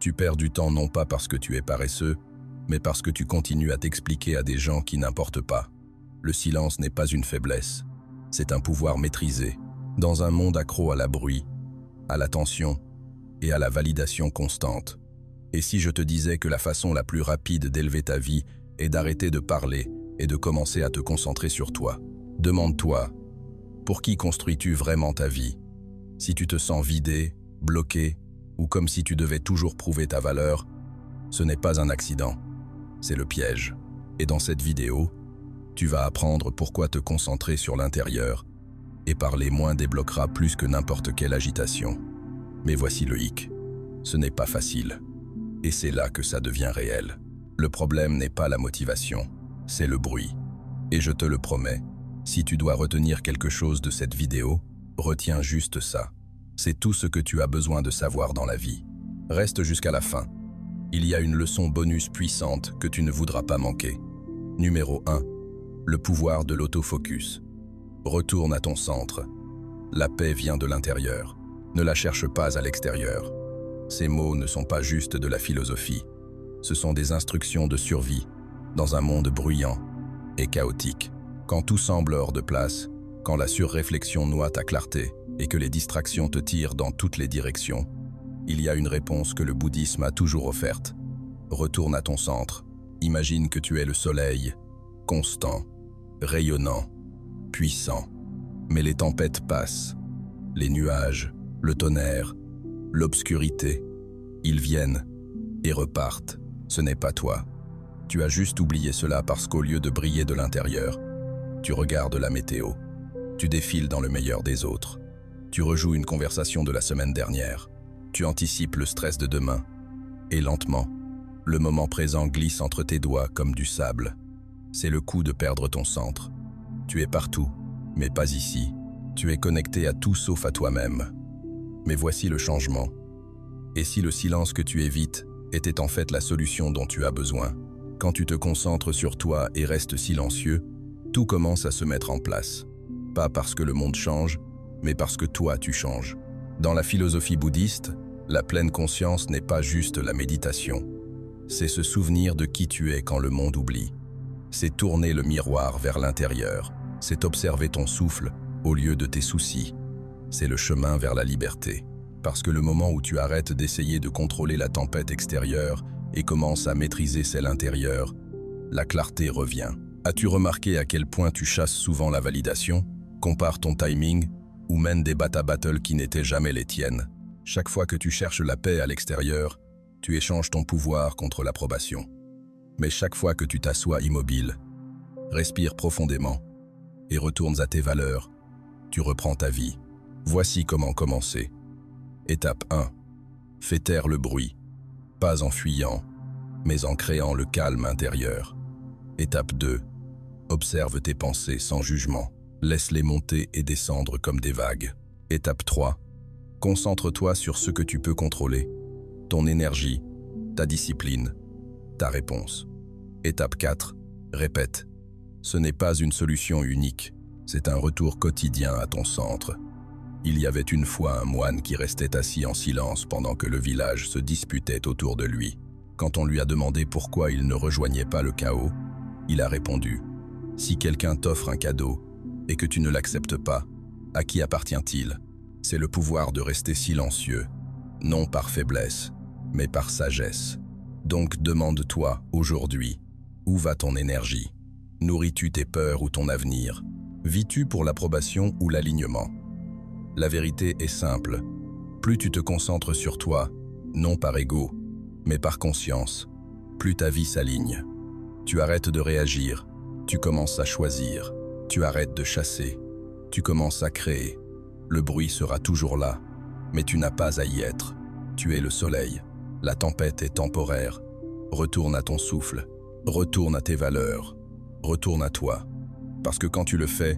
Tu perds du temps non pas parce que tu es paresseux, mais parce que tu continues à t'expliquer à des gens qui n'importent pas. Le silence n'est pas une faiblesse, c'est un pouvoir maîtrisé. Dans un monde accro à la bruit, à l'attention et à la validation constante. Et si je te disais que la façon la plus rapide d'élever ta vie est d'arrêter de parler et de commencer à te concentrer sur toi? Demande-toi, pour qui construis-tu vraiment ta vie? Si tu te sens vidé, bloqué, ou comme si tu devais toujours prouver ta valeur, ce n'est pas un accident, c'est le piège. Et dans cette vidéo, tu vas apprendre pourquoi te concentrer sur l'intérieur et parler moins débloquera plus que n'importe quelle agitation. Mais voici le hic, ce n'est pas facile. Et c'est là que ça devient réel. Le problème n'est pas la motivation, c'est le bruit. Et je te le promets, si tu dois retenir quelque chose de cette vidéo, retiens juste ça. C'est tout ce que tu as besoin de savoir dans la vie. Reste jusqu'à la fin. Il y a une leçon bonus puissante que tu ne voudras pas manquer. Numéro 1. Le pouvoir de l'autofocus. Retourne à ton centre. La paix vient de l'intérieur. Ne la cherche pas à l'extérieur. Ces mots ne sont pas juste de la philosophie. Ce sont des instructions de survie dans un monde bruyant et chaotique. Quand tout semble hors de place, quand la surréflexion noie ta clarté et que les distractions te tirent dans toutes les directions, il y a une réponse que le bouddhisme a toujours offerte. Retourne à ton centre. Imagine que tu es le soleil, constant, rayonnant, puissant. Mais les tempêtes passent, les nuages, le tonnerre, l'obscurité. Ils viennent et repartent. Ce n'est pas toi. Tu as juste oublié cela parce qu'au lieu de briller de l'intérieur, tu regardes la météo. Tu défiles dans le meilleur des autres. Tu rejoues une conversation de la semaine dernière. Tu anticipes le stress de demain. Et lentement, le moment présent glisse entre tes doigts comme du sable. C'est le coup de perdre ton centre. Tu es partout, mais pas ici. Tu es connecté à tout sauf à toi-même. Mais voici le changement. Et si le silence que tu évites était en fait la solution dont tu as besoin? Quand tu te concentres sur toi et restes silencieux, tout commence à se mettre en place. Pas parce que le monde change, mais parce que toi tu changes. Dans la philosophie bouddhiste, la pleine conscience n'est pas juste la méditation. C'est se souvenir de qui tu es quand le monde oublie. C'est tourner le miroir vers l'intérieur. C'est observer ton souffle au lieu de tes soucis. C'est le chemin vers la liberté. Parce que le moment où tu arrêtes d'essayer de contrôler la tempête extérieure et commences à maîtriser celle intérieure, la clarté revient. As-tu remarqué à quel point tu chasses souvent la validation, compares ton timing ou mènes des battles qui n'étaient jamais les tiennes? Chaque fois que tu cherches la paix à l'extérieur, tu échanges ton pouvoir contre l'approbation. Mais chaque fois que tu t'assois immobile, respires profondément et retournes à tes valeurs, tu reprends ta vie. Voici comment commencer. Étape 1. Fais taire le bruit, pas en fuyant, mais en créant le calme intérieur. Étape 2. Observe tes pensées sans jugement. Laisse-les monter et descendre comme des vagues. Étape 3. Concentre-toi sur ce que tu peux contrôler. Ton énergie, ta discipline, ta réponse. Étape 4. Répète. Ce n'est pas une solution unique, c'est un retour quotidien à ton centre. Il y avait une fois un moine qui restait assis en silence pendant que le village se disputait autour de lui. Quand on lui a demandé pourquoi il ne rejoignait pas le chaos, il a répondu « Si quelqu'un t'offre un cadeau et que tu ne l'acceptes pas, à qui appartient-il ? C'est le pouvoir de rester silencieux, non par faiblesse, mais par sagesse. Donc demande-toi aujourd'hui, où va ton énergie? Nourris-tu tes peurs ou ton avenir? Vis-tu pour l'approbation ou l'alignement? La vérité est simple. Plus tu te concentres sur toi, non par ego, mais par conscience, plus ta vie s'aligne. Tu arrêtes de réagir, tu commences à choisir. Tu arrêtes de chasser, tu commences à créer. Le bruit sera toujours là, mais tu n'as pas à y être. Tu es le soleil. La tempête est temporaire. Retourne à ton souffle. Retourne à tes valeurs. Retourne à toi. Parce que quand tu le fais,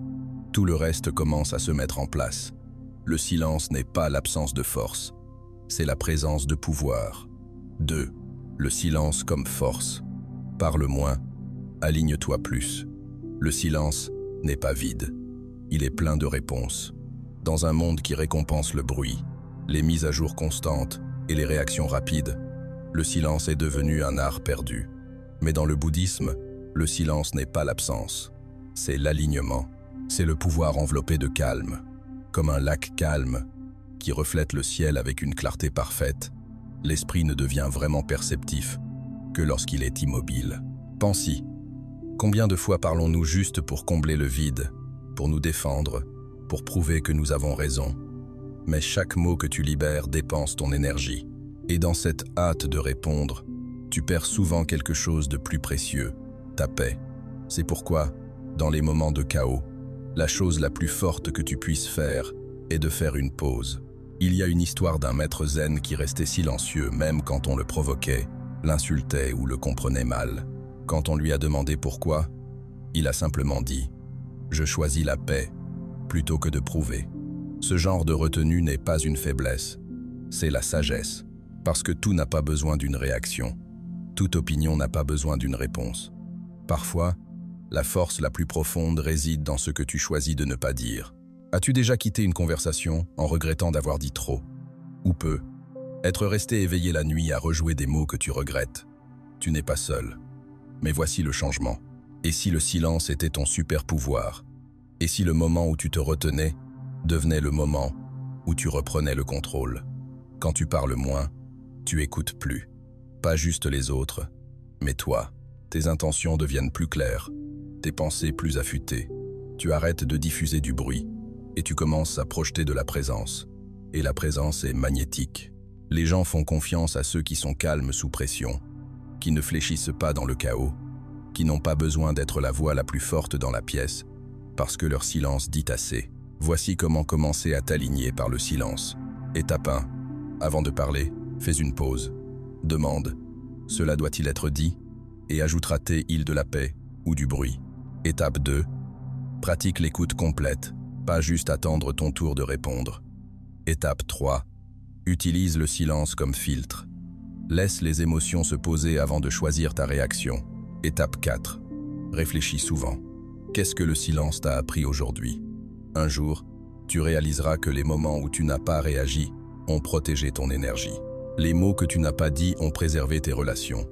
tout le reste commence à se mettre en place. Le silence n'est pas l'absence de force, c'est la présence de pouvoir. 2. Le silence comme force. Parle moins, aligne-toi plus. Le silence n'est pas vide, il est plein de réponses. Dans un monde qui récompense le bruit, les mises à jour constantes et les réactions rapides, Le silence est devenu un art perdu. Mais dans le bouddhisme, le silence n'est pas l'absence. C'est l'alignement. C'est le pouvoir enveloppé de calme. Comme un lac calme qui reflète le ciel avec une clarté parfaite, l'esprit ne devient vraiment perceptif que lorsqu'il est immobile. Pense-y. Combien de fois parlons-nous juste pour combler le vide, pour nous défendre, pour prouver que nous avons raison? Mais chaque mot que tu libères dépense ton énergie. Et dans cette hâte de répondre, tu perds souvent quelque chose de plus précieux, ta paix. C'est pourquoi, dans les moments de chaos, la chose la plus forte que tu puisses faire est de faire une pause. Il y a une histoire d'un maître zen qui restait silencieux même quand on le provoquait, l'insultait ou le comprenait mal. Quand on lui a demandé pourquoi, il a simplement dit « Je choisis la paix » plutôt que de prouver. Ce genre de retenue n'est pas une faiblesse, c'est la sagesse. Parce que tout n'a pas besoin d'une réaction. Toute opinion n'a pas besoin d'une réponse. Parfois, la force la plus profonde réside dans ce que tu choisis de ne pas dire. As-tu déjà quitté une conversation en regrettant d'avoir dit trop? Ou peu? Être resté éveillé la nuit à rejouer des mots que tu regrettes? Tu n'es pas seul. Mais voici le changement. Et si le silence était ton super pouvoir? Et si le moment où tu te retenais devenait le moment où tu reprenais le contrôle? Quand tu parles moins, tu écoutes plus. Pas juste les autres, mais toi. Tes intentions deviennent plus claires, tes pensées plus affûtées. Tu arrêtes de diffuser du bruit et tu commences à projeter de la présence. Et la présence est magnétique. Les gens font confiance à ceux qui sont calmes sous pression, qui ne fléchissent pas dans le chaos, qui n'ont pas besoin d'être la voix la plus forte dans la pièce, parce que leur silence dit assez. Voici comment commencer à t'aligner par le silence. Étape 1. Avant de parler, fais une pause. Demande « Cela doit-il être dit ?» et ajoutera-t-il de la paix ou du bruit. Étape 2. Pratique l'écoute complète, pas juste attendre ton tour de répondre. Étape 3. Utilise le silence comme filtre. Laisse les émotions se poser avant de choisir ta réaction. Étape 4. Réfléchis souvent. Qu'est-ce que le silence t'a appris aujourd'hui? Un jour, tu réaliseras que les moments où tu n'as pas réagi ont protégé ton énergie. Les mots que tu n'as pas dits ont préservé tes relations.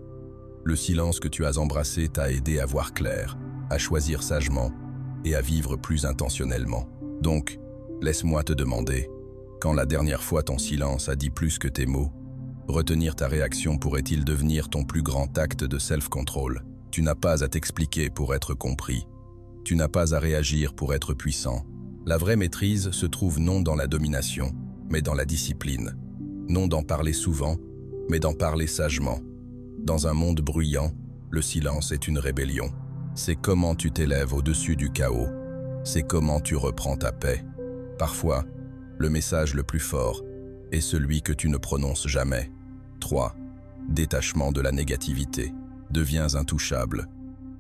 Le silence que tu as embrassé t'a aidé à voir clair, à choisir sagement et à vivre plus intentionnellement. Donc, laisse-moi te demander, quand la dernière fois ton silence a dit plus que tes mots, retenir ta réaction pourrait-il devenir ton plus grand acte de self-control? Tu n'as pas à t'expliquer pour être compris. Tu n'as pas à réagir pour être puissant. La vraie maîtrise se trouve non dans la domination, mais dans la discipline. Non d'en parler souvent, mais d'en parler sagement. Dans un monde bruyant, le silence est une rébellion. C'est comment tu t'élèves au-dessus du chaos. C'est comment tu reprends ta paix. Parfois, le message le plus fort est celui que tu ne prononces jamais. 3. Détachement de la négativité. Deviens intouchable.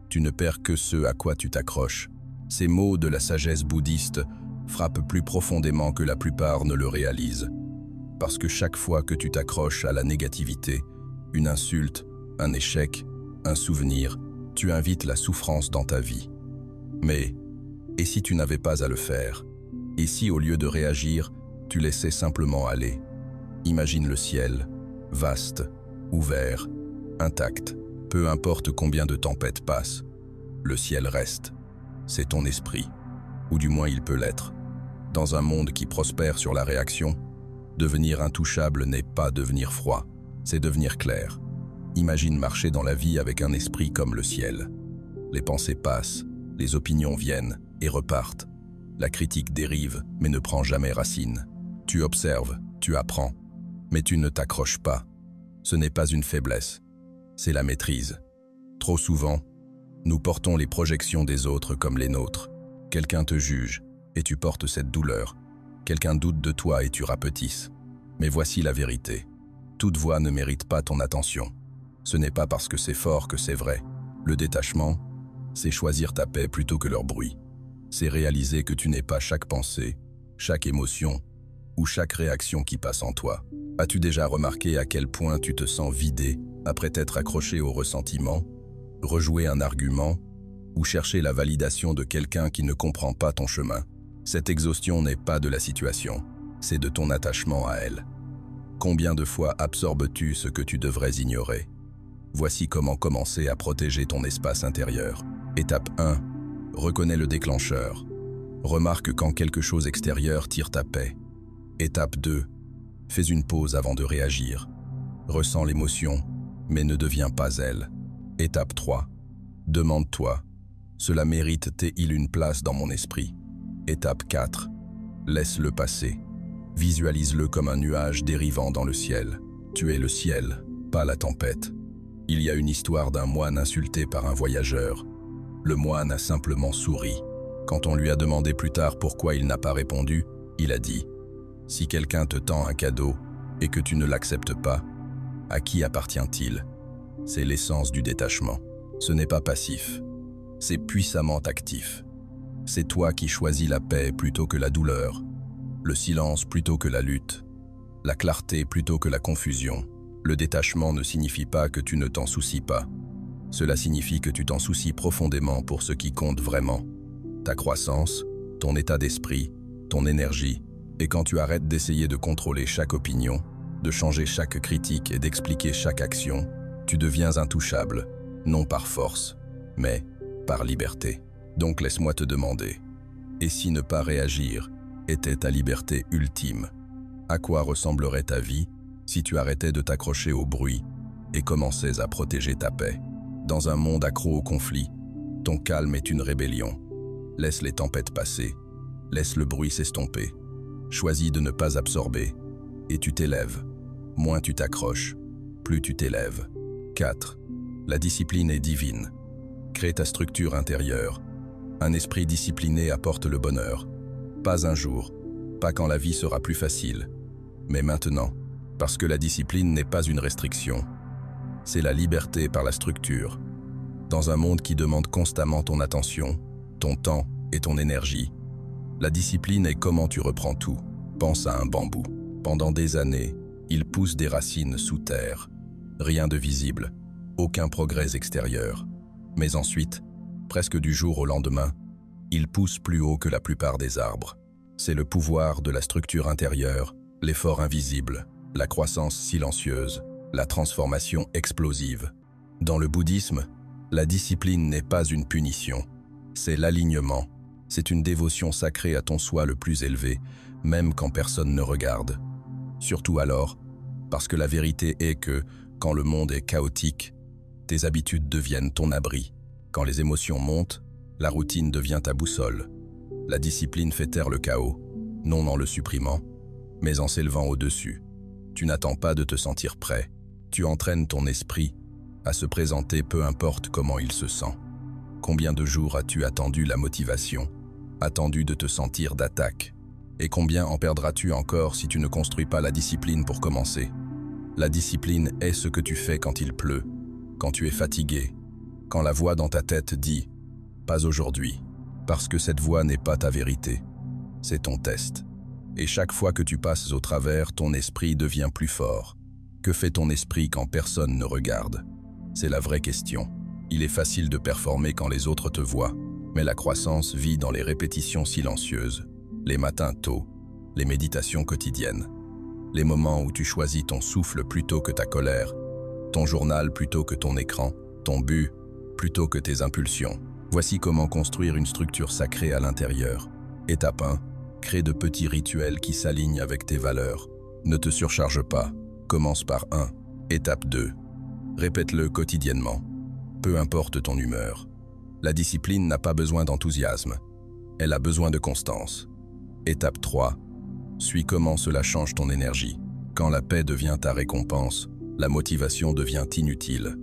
Tu ne perds que ce à quoi tu t'accroches. Ces mots de la sagesse bouddhiste frappent plus profondément que la plupart ne le réalisent. Parce que chaque fois que tu t'accroches à la négativité, une insulte, un échec, un souvenir, tu invites la souffrance dans ta vie. Mais, et si tu n'avais pas à le faire? Et si au lieu de réagir, tu laissais simplement aller? Imagine le ciel, vaste, ouvert, intact. Peu importe combien de tempêtes passent, le ciel reste. C'est ton esprit, ou du moins il peut l'être. Dans un monde qui prospère sur la réaction, devenir intouchable n'est pas devenir froid, c'est devenir clair. Imagine marcher dans la vie avec un esprit comme le ciel. Les pensées passent, les opinions viennent et repartent. La critique dérive, mais ne prend jamais racine. Tu observes, tu apprends, mais tu ne t'accroches pas. Ce n'est pas une faiblesse, c'est la maîtrise. Trop souvent, nous portons les projections des autres comme les nôtres. Quelqu'un te juge et tu portes cette douleur. Quelqu'un doute de toi et tu rapetisses. Mais voici la vérité. Toute voix ne mérite pas ton attention. Ce n'est pas parce que c'est fort que c'est vrai. Le détachement, c'est choisir ta paix plutôt que leur bruit. C'est réaliser que tu n'es pas chaque pensée, chaque émotion ou chaque réaction qui passe en toi. As-tu déjà remarqué à quel point tu te sens vidé après t'être accroché au ressentiment, rejouer un argument ou chercher la validation de quelqu'un qui ne comprend pas ton chemin? Cette exhaustion n'est pas de la situation, c'est de ton attachement à elle. Combien de fois absorbes-tu ce que tu devrais ignorer? Voici comment commencer à protéger ton espace intérieur. Étape 1. Reconnais le déclencheur. Remarque quand quelque chose extérieur tire ta paix. Étape 2. Fais une pause avant de réagir. Ressens l'émotion, mais ne deviens pas elle. Étape 3. Demande-toi. Cela mérite-t-il une place dans mon esprit? Étape 4. Laisse-le passer. Visualise-le comme un nuage dérivant dans le ciel. Tu es le ciel, pas la tempête. Il y a une histoire d'un moine insulté par un voyageur. Le moine a simplement souri. Quand on lui a demandé plus tard pourquoi il n'a pas répondu, il a dit « Si quelqu'un te tend un cadeau et que tu ne l'acceptes pas, à qui appartient-il » C'est l'essence du détachement. Ce n'est pas passif, c'est puissamment actif. C'est toi qui choisis la paix plutôt que la douleur, le silence plutôt que la lutte, la clarté plutôt que la confusion. Le détachement ne signifie pas que tu ne t'en soucies pas. Cela signifie que tu t'en soucies profondément pour ce qui compte vraiment. Ta croissance, ton état d'esprit, ton énergie. Et quand tu arrêtes d'essayer de contrôler chaque opinion, de changer chaque critique et d'expliquer chaque action, tu deviens intouchable, non par force, mais par liberté. Donc laisse-moi te demander, et si ne pas réagir était ta liberté ultime, à quoi ressemblerait ta vie si tu arrêtais de t'accrocher au bruit et commençais à protéger ta paix? Dans un monde accro au conflit, ton calme est une rébellion. Laisse les tempêtes passer, laisse le bruit s'estomper. Choisis de ne pas absorber, et tu t'élèves. Moins tu t'accroches, plus tu t'élèves. 4. La discipline est divine. Crée ta structure intérieure. Un esprit discipliné apporte le bonheur. Pas un jour, pas quand la vie sera plus facile, mais maintenant, parce que la discipline n'est pas une restriction. C'est la liberté par la structure. Dans un monde qui demande constamment ton attention, ton temps et ton énergie, la discipline est comment tu reprends tout. Pense à un bambou. Pendant des années, il pousse des racines sous terre. Rien de visible, aucun progrès extérieur. Mais ensuite, presque du jour au lendemain, il pousse plus haut que la plupart des arbres. C'est le pouvoir de la structure intérieure, l'effort invisible, la croissance silencieuse, la transformation explosive. Dans le bouddhisme, la discipline n'est pas une punition, c'est l'alignement. C'est une dévotion sacrée à ton soi le plus élevé, même quand personne ne regarde. Surtout alors, parce que la vérité est que, quand le monde est chaotique, tes habitudes deviennent ton abri. Quand les émotions montent, la routine devient ta boussole. La discipline fait taire le chaos, non en le supprimant, mais en s'élevant au-dessus. Tu n'attends pas de te sentir prêt. Tu entraînes ton esprit à se présenter peu importe comment il se sent. Combien de jours as-tu attendu la motivation, attendu de te sentir d'attaque? Et combien en perdras-tu encore si tu ne construis pas la discipline pour commencer? La discipline est ce que tu fais quand il pleut, quand tu es fatigué, quand la voix dans ta tête dit « pas aujourd'hui », parce que cette voix n'est pas ta vérité, c'est ton test. Et chaque fois que tu passes au travers, ton esprit devient plus fort. Que fait ton esprit quand personne ne regarde? C'est la vraie question. Il est facile de performer quand les autres te voient, mais la croissance vit dans les répétitions silencieuses, les matins tôt, les méditations quotidiennes, les moments où tu choisis ton souffle plutôt que ta colère, ton journal plutôt que ton écran, ton but plutôt que tes impulsions. Voici comment construire une structure sacrée à l'intérieur. Étape 1. Crée de petits rituels qui s'alignent avec tes valeurs. Ne te surcharge pas. Commence par 1. Étape 2. Répète-le quotidiennement. Peu importe ton humeur. La discipline n'a pas besoin d'enthousiasme. Elle a besoin de constance. Étape 3. Suis comment cela change ton énergie. Quand la paix devient ta récompense, la motivation devient inutile.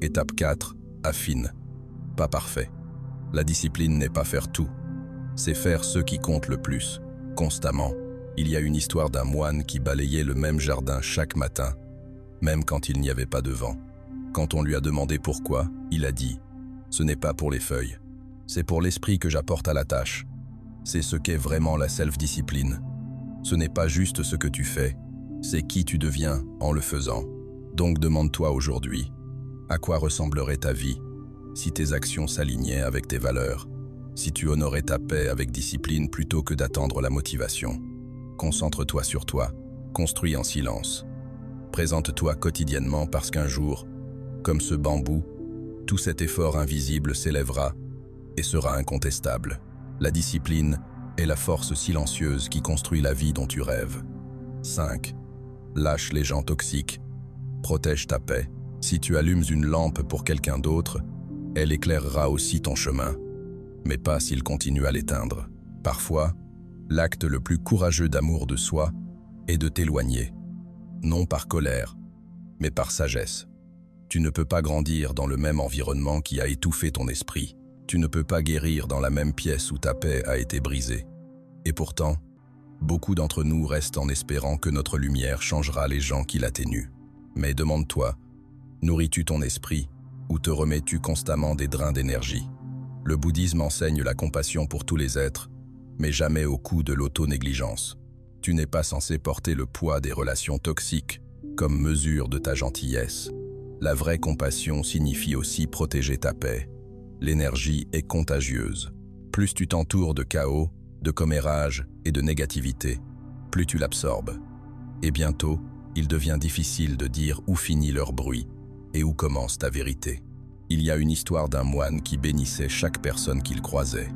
Étape 4. Affine. Pas parfait. La discipline n'est pas faire tout. C'est faire ce qui compte le plus, constamment. Il y a une histoire d'un moine qui balayait le même jardin chaque matin, même quand il n'y avait pas de vent. Quand on lui a demandé pourquoi, il a dit « Ce n'est pas pour les feuilles, c'est pour l'esprit que j'apporte à la tâche. C'est ce qu'est vraiment la self-discipline. Ce n'est pas juste ce que tu fais, c'est qui tu deviens en le faisant. Donc demande-toi aujourd'hui, à quoi ressemblerait ta vie si tes actions s'alignaient avec tes valeurs, si tu honorais ta paix avec discipline plutôt que d'attendre la motivation. Concentre-toi sur toi. construit en silence. Présente-toi quotidiennement parce qu'un jour, comme ce bambou, tout cet effort invisible s'élèvera et sera incontestable. La discipline est la force silencieuse qui construit la vie dont tu rêves. 5. Lâche les gens toxiques. Protège ta paix. Si tu allumes une lampe pour quelqu'un d'autre, elle éclairera aussi ton chemin, mais pas s'il continue à l'éteindre. Parfois, l'acte le plus courageux d'amour de soi est de t'éloigner, non par colère, mais par sagesse. Tu ne peux pas grandir dans le même environnement qui a étouffé ton esprit. Tu ne peux pas guérir dans la même pièce où ta paix a été brisée. Et pourtant, beaucoup d'entre nous restent en espérant que notre lumière changera les gens qui l'atténuent. Mais demande-toi, nourris-tu ton esprit ou te remets-tu constamment des drains d'énergie? Le bouddhisme enseigne la compassion pour tous les êtres, mais jamais au coût de l'auto-négligence. Tu n'es pas censé porter le poids des relations toxiques comme mesure de ta gentillesse. La vraie compassion signifie aussi protéger ta paix. L'énergie est contagieuse. Plus tu t'entoures de chaos, de commérage et de négativité, plus tu l'absorbes. Et bientôt, il devient difficile de dire où finit leur bruit et où commence ta vérité. Il y a une histoire d'un moine qui bénissait chaque personne qu'il croisait.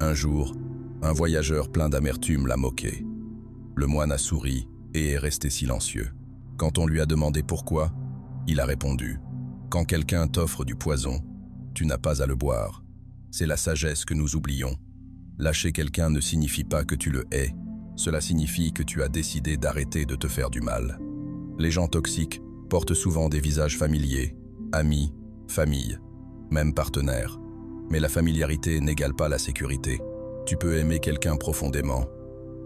Un jour, un voyageur plein d'amertume l'a moqué. Le moine a souri et est resté silencieux. Quand on lui a demandé pourquoi, il a répondu « Quand quelqu'un t'offre du poison, tu n'as pas à le boire. C'est la sagesse que nous oublions. Lâcher quelqu'un ne signifie pas que tu le hais. Cela signifie que tu as décidé d'arrêter de te faire du mal. » Les gens toxiques portent souvent des visages familiers, amis, famille, même partenaires. Mais la familiarité n'égale pas la sécurité. Tu peux aimer quelqu'un profondément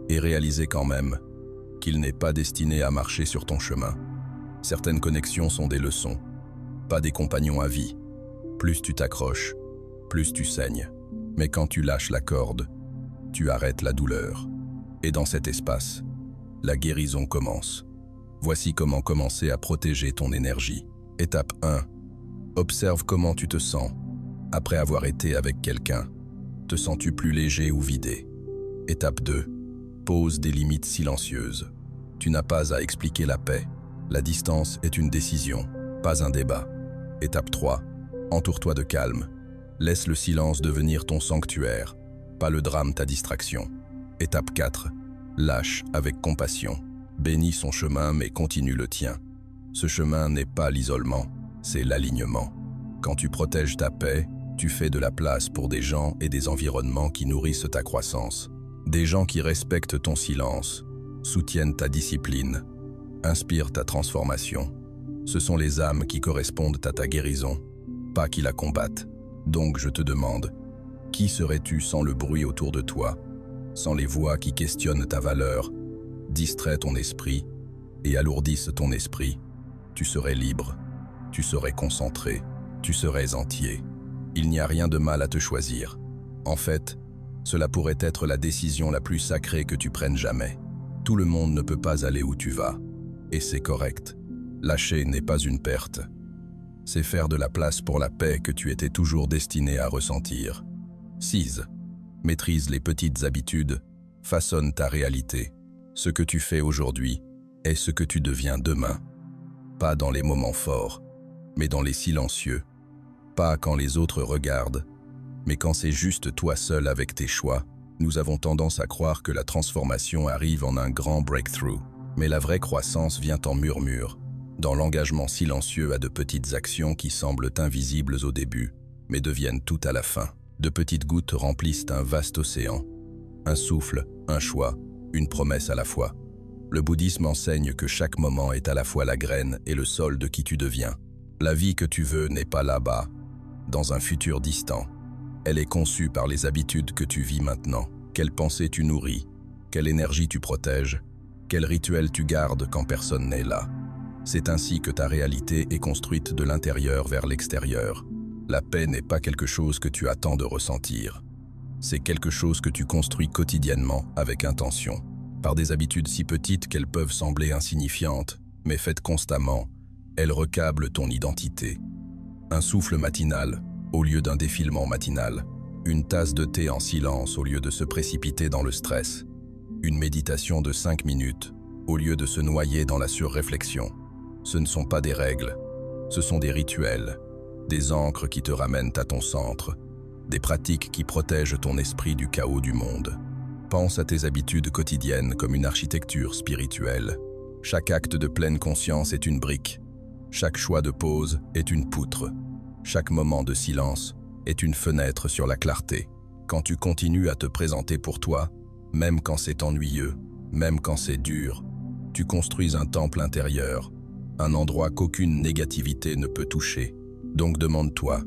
et réaliser quand même qu'il n'est pas destiné à marcher sur ton chemin. Certaines connexions sont des leçons, pas des compagnons à vie. Plus tu t'accroches, plus tu saignes. Mais quand tu lâches la corde, tu arrêtes la douleur. Et dans cet espace, la guérison commence. Voici comment commencer à protéger ton énergie. Étape 1. Observe comment tu te sens. Après avoir été avec quelqu'un, te sens-tu plus léger ou vidé? Étape 2. Pose des limites silencieuses. Tu n'as pas à expliquer la paix. La distance est une décision, pas un débat. Étape 3. Entoure-toi de calme. Laisse le silence devenir ton sanctuaire, pas le drame ta distraction. Étape 4. Lâche avec compassion. Bénis son chemin mais continue le tien. Ce chemin n'est pas l'isolement, c'est l'alignement. Quand tu protèges ta paix, tu fais de la place pour des gens et des environnements qui nourrissent ta croissance. Des gens qui respectent ton silence, soutiennent ta discipline, inspirent ta transformation. Ce sont les âmes qui correspondent à ta guérison, pas qui la combattent. Donc je te demande, qui serais-tu sans le bruit autour de toi, sans les voix qui questionnent ta valeur, distraient ton esprit et alourdissent ton esprit? Tu serais libre, tu serais concentré, tu serais entier. Il n'y a rien de mal à te choisir. En fait, cela pourrait être la décision la plus sacrée que tu prennes jamais. Tout le monde ne peut pas aller où tu vas, et c'est correct. Lâcher n'est pas une perte. C'est faire de la place pour la paix que tu étais toujours destiné à ressentir. 6. Maîtrise les petites habitudes, façonne ta réalité. Ce que tu fais aujourd'hui est ce que tu deviens demain. Pas dans les moments forts, mais dans les silencieux. Pas quand les autres regardent, mais quand c'est juste toi seul avec tes choix. Nous avons tendance à croire que la transformation arrive en un grand breakthrough. Mais la vraie croissance vient en murmure, dans l'engagement silencieux à de petites actions qui semblent invisibles au début, mais deviennent tout à la fin. De petites gouttes remplissent un vaste océan. Un souffle, un choix, une promesse à la fois. Le bouddhisme enseigne que chaque moment est à la fois la graine et le sol de qui tu deviens. La vie que tu veux n'est pas là-bas, dans un futur distant. Elle est conçue par les habitudes que tu vis maintenant. Quelle pensée tu nourris, quelle énergie tu protèges, quel rituel tu gardes quand personne n'est là. C'est ainsi que ta réalité est construite de l'intérieur vers l'extérieur. La paix n'est pas quelque chose que tu attends de ressentir. C'est quelque chose que tu construis quotidiennement avec intention. Par des habitudes si petites qu'elles peuvent sembler insignifiantes, mais faites constamment, elles recablent ton identité. Un souffle matinal au lieu d'un défilement matinal. Une tasse de thé en silence au lieu de se précipiter dans le stress. Une méditation de 5 minutes au lieu de se noyer dans la surréflexion. Ce ne sont pas des règles, ce sont des rituels, des ancres qui te ramènent à ton centre, des pratiques qui protègent ton esprit du chaos du monde. Pense à tes habitudes quotidiennes comme une architecture spirituelle. Chaque acte de pleine conscience est une brique. Chaque choix de pause est une poutre. Chaque moment de silence est une fenêtre sur la clarté. Quand tu continues à te présenter pour toi, même quand c'est ennuyeux, même quand c'est dur, tu construis un temple intérieur, un endroit qu'aucune négativité ne peut toucher. Donc demande-toi,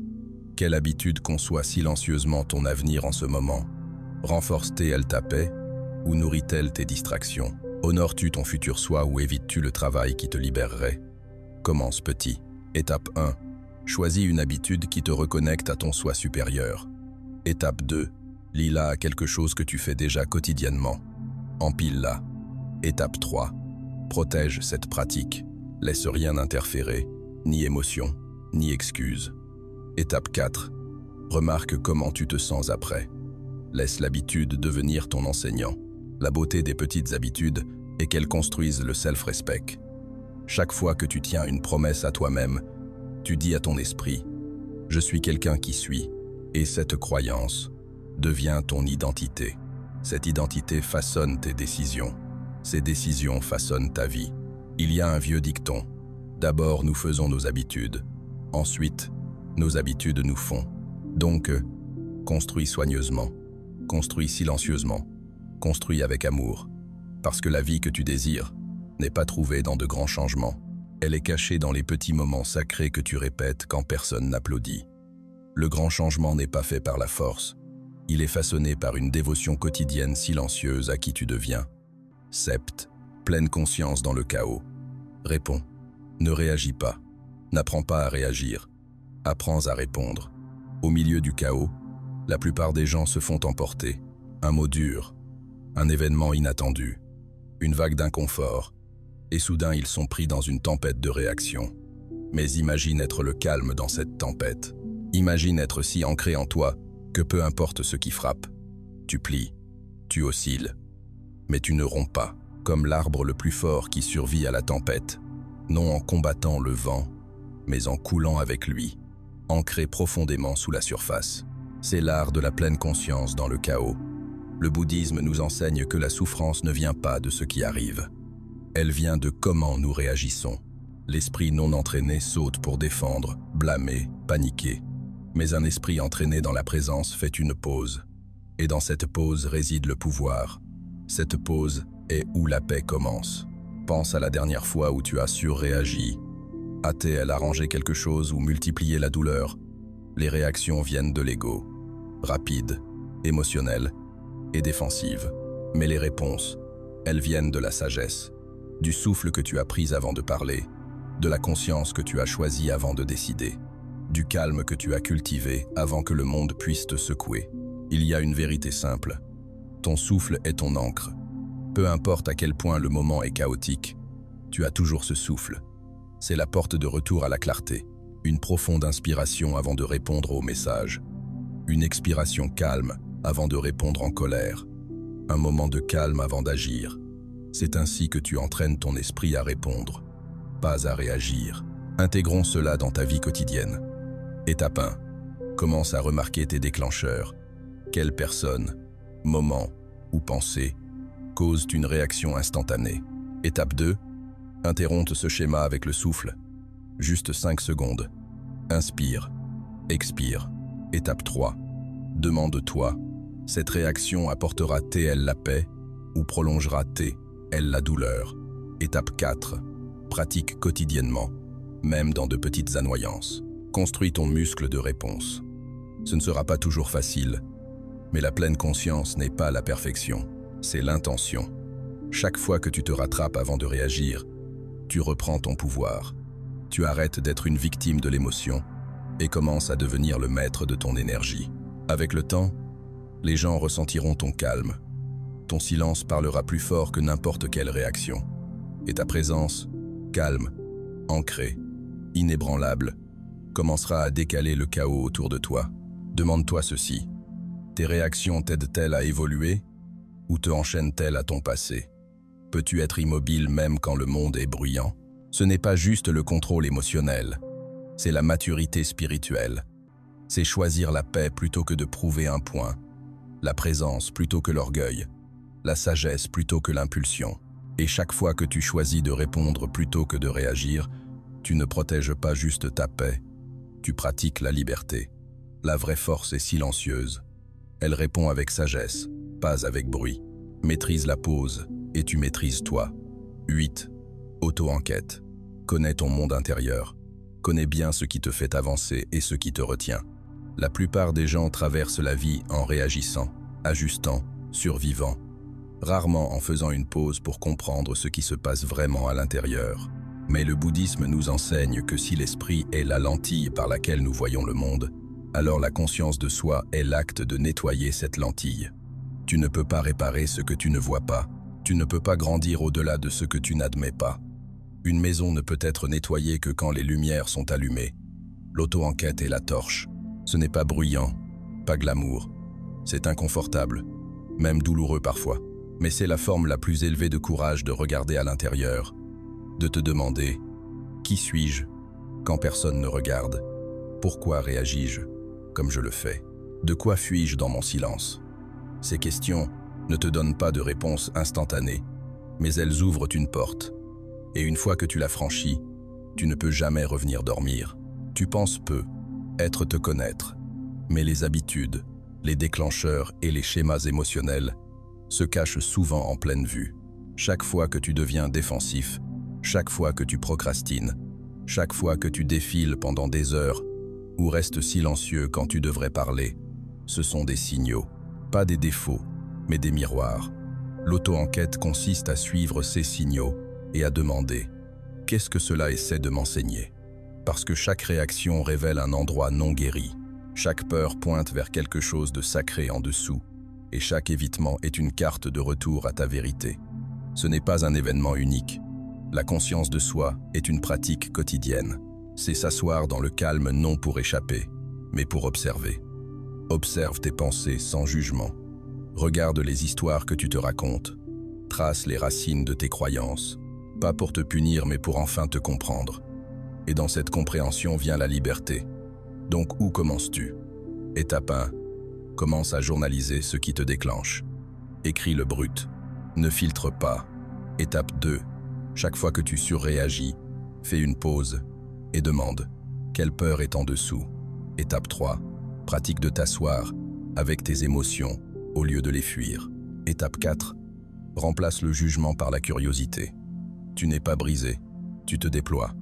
quelle habitude conçoit silencieusement ton avenir en ce moment? Renforce-t-elle ta paix ou nourrit-elle tes distractions? Honores-tu ton futur soi ou évites-tu le travail qui te libérerait? Commence petit. Étape 1. Choisis une habitude qui te reconnecte à ton soi supérieur. Étape 2. Lie-la à quelque chose que tu fais déjà quotidiennement. Empile-la. Étape 3. Protège cette pratique. Laisse rien interférer, ni émotion, ni excuse. Étape 4. Remarque comment tu te sens après. Laisse l'habitude devenir ton enseignant. La beauté des petites habitudes est qu'elles construisent le self-respect. Chaque fois que tu tiens une promesse à toi-même, tu dis à ton esprit « Je suis quelqu'un qui suit » et cette croyance devient ton identité. Cette identité façonne tes décisions. Ces décisions façonnent ta vie. Il y a un vieux dicton. D'abord, nous faisons nos habitudes. Ensuite, nos habitudes nous font. Donc, construis soigneusement. Construis silencieusement. Construis avec amour. Parce que la vie que tu désires n'est pas trouvée dans de grands changements. Elle est cachée dans les petits moments sacrés que tu répètes quand personne n'applaudit. Le grand changement n'est pas fait par la force. Il est façonné par une dévotion quotidienne silencieuse à qui tu deviens. Sept, pleine conscience dans le chaos. Réponds. Ne réagis pas. N'apprends pas à réagir. Apprends à répondre. Au milieu du chaos, la plupart des gens se font emporter. Un mot dur, un événement inattendu, une vague d'inconfort, et soudain ils sont pris dans une tempête de réactions. Mais imagine être le calme dans cette tempête. Imagine être si ancré en toi que peu importe ce qui frappe, tu plies, tu oscilles, mais tu ne romps pas, comme l'arbre le plus fort qui survit à la tempête, non en combattant le vent, mais en coulant avec lui, ancré profondément sous la surface. C'est l'art de la pleine conscience dans le chaos. Le bouddhisme nous enseigne que la souffrance ne vient pas de ce qui arrive. Elle vient de comment nous réagissons. L'esprit non entraîné saute pour défendre, blâmer, paniquer. Mais un esprit entraîné dans la présence fait une pause. Et dans cette pause réside le pouvoir. Cette pause est où la paix commence. Pense à la dernière fois où tu as surréagi. A-t-elle arrangé quelque chose ou multiplié la douleur? Les réactions viennent de l'ego. Rapides, émotionnelles et défensives. Mais les réponses, elles viennent de la sagesse, du souffle que tu as pris avant de parler, de la conscience que tu as choisie avant de décider, du calme que tu as cultivé avant que le monde puisse te secouer. Il y a une vérité simple. Ton souffle est ton encre. Peu importe à quel point le moment est chaotique, tu as toujours ce souffle. C'est la porte de retour à la clarté, une profonde inspiration avant de répondre au message, une expiration calme avant de répondre en colère, un moment de calme avant d'agir. C'est ainsi que tu entraînes ton esprit à répondre, pas à réagir. Intégrons cela dans ta vie quotidienne. Étape 1. Commence à remarquer tes déclencheurs. Quelle personne, moment ou pensée causent une réaction instantanée. Étape 2. Interromps ce schéma avec le souffle. Juste 5 secondes. Inspire, expire. Étape 3. Demande-toi, cette réaction apportera-t-elle la paix ou prolongera-t-elle la douleur? Étape 4. Pratique quotidiennement, même dans de petites annoyances. Construis ton muscle de réponse. Ce ne sera pas toujours facile, mais la pleine conscience n'est pas la perfection, c'est l'intention. Chaque fois que tu te rattrapes avant de réagir, tu reprends ton pouvoir. Tu arrêtes d'être une victime de l'émotion et commences à devenir le maître de ton énergie. Avec le temps, les gens ressentiront ton calme. Ton silence parlera plus fort que n'importe quelle réaction. Et ta présence, calme, ancrée, inébranlable, commencera à décaler le chaos autour de toi. Demande-toi ceci. Tes réactions t'aident-elles à évoluer ou te enchaînent-elles à ton passé? peux-tu être immobile même quand le monde est bruyant? Ce n'est pas juste le contrôle émotionnel, c'est la maturité spirituelle. C'est choisir la paix plutôt que de prouver un point, la présence plutôt que l'orgueil, la sagesse plutôt que l'impulsion. Et chaque fois que tu choisis de répondre plutôt que de réagir, tu ne protèges pas juste ta paix, tu pratiques la liberté. La vraie force est silencieuse. Elle répond avec sagesse, pas avec bruit. Maîtrise la pause et tu maîtrises toi. 8. Auto-enquête. Connais ton monde intérieur. Connais bien ce qui te fait avancer et ce qui te retient. La plupart des gens traversent la vie en réagissant, ajustant, survivant, rarement en faisant une pause pour comprendre ce qui se passe vraiment à l'intérieur. Mais le bouddhisme nous enseigne que si l'esprit est la lentille par laquelle nous voyons le monde, alors la conscience de soi est l'acte de nettoyer cette lentille. Tu ne peux pas réparer ce que tu ne vois pas. Tu ne peux pas grandir au-delà de ce que tu n'admets pas. Une maison ne peut être nettoyée que quand les lumières sont allumées. L'auto-enquête est la torche. Ce n'est pas bruyant, pas glamour. C'est inconfortable, même douloureux parfois. Mais c'est la forme la plus élevée de courage de regarder à l'intérieur, de te demander « Qui suis-je » quand personne ne regarde? Pourquoi réagis-je comme je le fais? De quoi fuis-je dans mon silence? Ces questions ne te donnent pas de réponse instantanée, mais elles ouvrent une porte. Et une fois que tu l'as franchie, tu ne peux jamais revenir dormir. Tu penses peu, être te connaître, mais les habitudes, les déclencheurs et les schémas émotionnels se cachent souvent en pleine vue. Chaque fois que tu deviens défensif, chaque fois que tu procrastines, chaque fois que tu défiles pendant des heures ou restes silencieux quand tu devrais parler, ce sont des signaux, pas des défauts, mais des miroirs. L'auto-enquête consiste à suivre ces signaux et à demander « Qu'est-ce que cela essaie de m'enseigner ?» Parce que chaque réaction révèle un endroit non guéri, chaque peur pointe vers quelque chose de sacré en dessous, et chaque évitement est une carte de retour à ta vérité. Ce n'est pas un événement unique. La conscience de soi est une pratique quotidienne. C'est s'asseoir dans le calme non pour échapper, mais pour observer. Observe tes pensées sans jugement. Regarde les histoires que tu te racontes. Trace les racines de tes croyances, pas pour te punir mais pour enfin te comprendre. Et dans cette compréhension vient la liberté. Donc où commences-tu? Étape 1. Commence à journaliser ce qui te déclenche. Écris le brut. Ne filtre pas. Étape 2. Chaque fois que tu surréagis, fais une pause et demande « Quelle peur est en dessous ?» Étape 3. Pratique de t'asseoir avec tes émotions au lieu de les fuir. Étape 4. Remplace le jugement par la curiosité. Tu n'es pas brisé, tu te déploies.